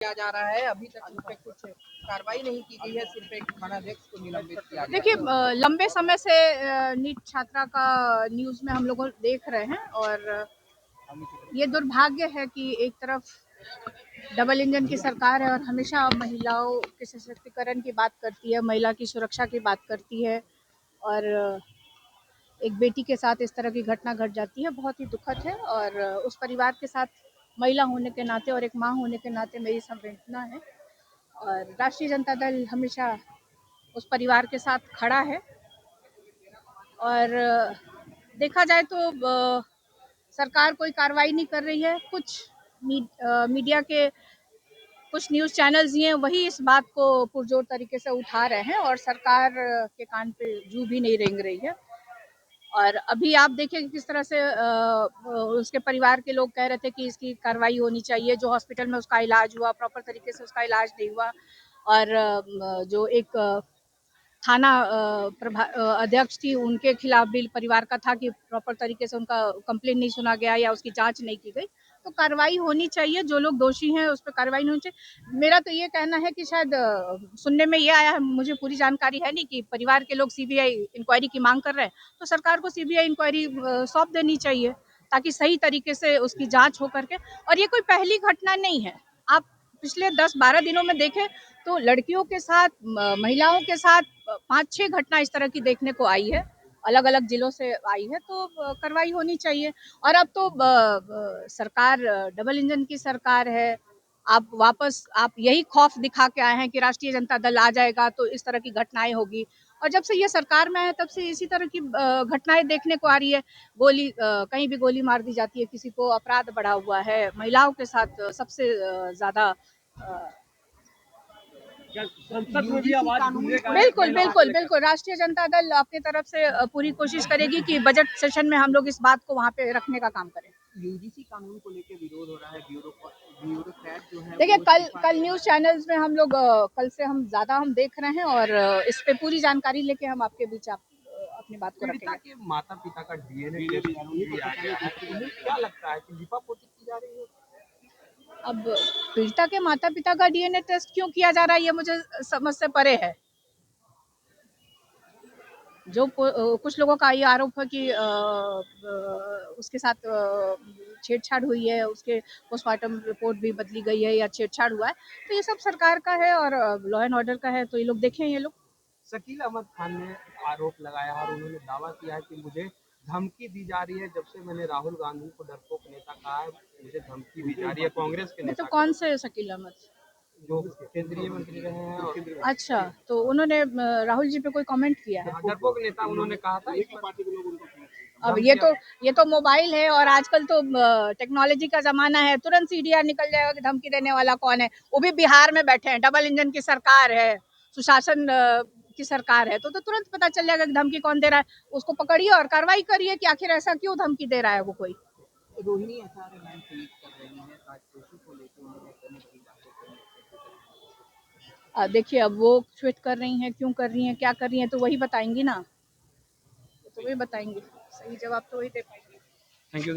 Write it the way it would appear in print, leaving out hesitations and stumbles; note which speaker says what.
Speaker 1: किया जा रहा है। अभी तक इस पे कुछ कार्रवाई नहीं की गई है, सिर्फ एक थानाध्यक्ष को निलंबित किया गया।
Speaker 2: देखिए, लंबे समय से नीट छात्रा का न्यूज़ में हम लोग देख रहे हैं और ये दुर्भाग्य है कि एक तरफ डबल इंजन की सरकार है और हमेशा महिलाओं के सशक्तिकरण की बात करती है, महिला की सुरक्षा की बात करती है और एक बेटी के साथ इस तरह की घटना घट जाती है, बहुत ही दुखद है। और उस परिवार के साथ महिला होने के नाते और एक माँ होने के नाते मेरी संवेदना है और राष्ट्रीय जनता दल हमेशा उस परिवार के साथ खड़ा है। और देखा जाए तो सरकार कोई कार्रवाई नहीं कर रही है। कुछ मीडिया के कुछ न्यूज़ चैनल्स ही हैं, वही इस बात को पुरजोर तरीके से उठा रहे हैं और सरकार के कान पे जू भी नहीं रेंग रही है। और अभी आप देखिए किस तरह से उसके परिवार के लोग कह रहे थे कि इसकी कार्रवाई होनी चाहिए। जो हॉस्पिटल में उसका इलाज हुआ, प्रॉपर तरीके से उसका इलाज नहीं हुआ और जो एक थाना अध्यक्ष थी, उनके खिलाफ भी परिवार का था कि प्रॉपर तरीके से उनका कंप्लेंट नहीं सुना गया या उसकी जांच नहीं की गई। तो कार्रवाई होनी चाहिए, जो लोग दोषी हैं उस पर कार्रवाई नहीं होनी चाहिए। मेरा तो ये कहना है कि शायद सुनने में ये आया है, मुझे पूरी जानकारी है नहीं, कि परिवार के लोग सीबीआई इंक्वायरी की मांग कर रहे हैं। तो सरकार को सीबीआई इंक्वायरी सौंप देनी चाहिए ताकि सही तरीके से उसकी जांच हो करके। और ये कोई पहली घटना नहीं है। आप पिछले 10-12 दिनों में देखें तो लड़कियों के साथ, महिलाओं के साथ 5-6 घटना इस तरह की देखने को आई है, अलग अलग जिलों से आई है। तो कार्रवाई होनी चाहिए। और अब तो सरकार डबल इंजन की सरकार है। आप यही खौफ दिखा के आए हैं कि राष्ट्रीय जनता दल आ जाएगा तो इस तरह की घटनाएं होगी। और जब से ये सरकार में है तब से इसी तरह की घटनाएं देखने को आ रही है। कहीं भी गोली मार दी जाती है किसी को, अपराध बढ़ा हुआ है, महिलाओं के साथ सबसे ज्यादा बिल्कुल बिल्कुल बिल्कुल राष्ट्रीय जनता दल अपनी तरफ से पूरी कोशिश करेगी कि बजट सेशन में हम लोग इस बात को वहाँ पे रखने का काम करें।
Speaker 1: यूजीसी कानून को लेकर विरोध हो रहा है, ब्यूरोक्रेट जो है।
Speaker 2: देखिए, कल न्यूज चैनल्स में हम लोग कल से हम देख रहे हैं और इस पे पूरी जानकारी लेके हम आपके बीच अपनी बात को रखेंगे।
Speaker 1: के माता पिता का डीएनए टेस्ट किया गया है, क्या लगता है कि लिपापोती की जा रही है?
Speaker 2: अब पीड़िता के माता पिता का डीएनए टेस्ट क्यों किया जा रहा है, ये मुझे समझ से परे है। जो कुछ लोगों का ये आरोप है कि उसके साथ छेड़छाड़ हुई है, उसके पोस्टमार्टम रिपोर्ट भी बदली गई है या छेड़छाड़ हुआ है, तो ये सब सरकार का है और लॉ एंड ऑर्डर का है। तो ये लोग देखें, ये लोग।
Speaker 1: शकील अहमद खान ने आरोप लगाया और उन्होंने दावा किया है कि मुझे धमकी दी जा रही है। जब से मैंने राहुल गांधी को डरपोक नेता कहा है, मुझे धमकी दी जा रही है कांग्रेस के नेता।
Speaker 2: तो कौन से शकील अहमद?
Speaker 1: जो केंद्रीय मंत्री रहे हैं। और
Speaker 2: अच्छा, तो उन्होंने राहुल जी पे कोई कमेंट किया है?
Speaker 1: डरपोक नेता उन्होंने कहा था।
Speaker 2: अब ये तो मोबाइल है और आजकल तो टेक्नोलॉजी का जमाना है, तुरंत सीडीआर निकल जाएगा कि धमकी देने वाला कौन है। वो भी बिहार में बैठे हैं, डबल इंजन की सरकार है, सुशासन की सरकार है, तो तुरंत पता चल जाएगा कि धमकी कौन दे रहा है। उसको पकड़िए और कार्रवाई करिए कि आखिर ऐसा क्यों धमकी दे रहा है वो कोई।
Speaker 1: रोहिणी एसआर ट्वीट कर रही है राजकोषी को लेकर।
Speaker 2: देखिए, अब वो ट्वीट कर रही हैं, क्यों कर रही हैं, क्या कर रही हैं, तो वही बताएंगी ना, तो वही बताएंगी। सही जवाब तो वही दे पाएंगे।
Speaker 1: Thank you.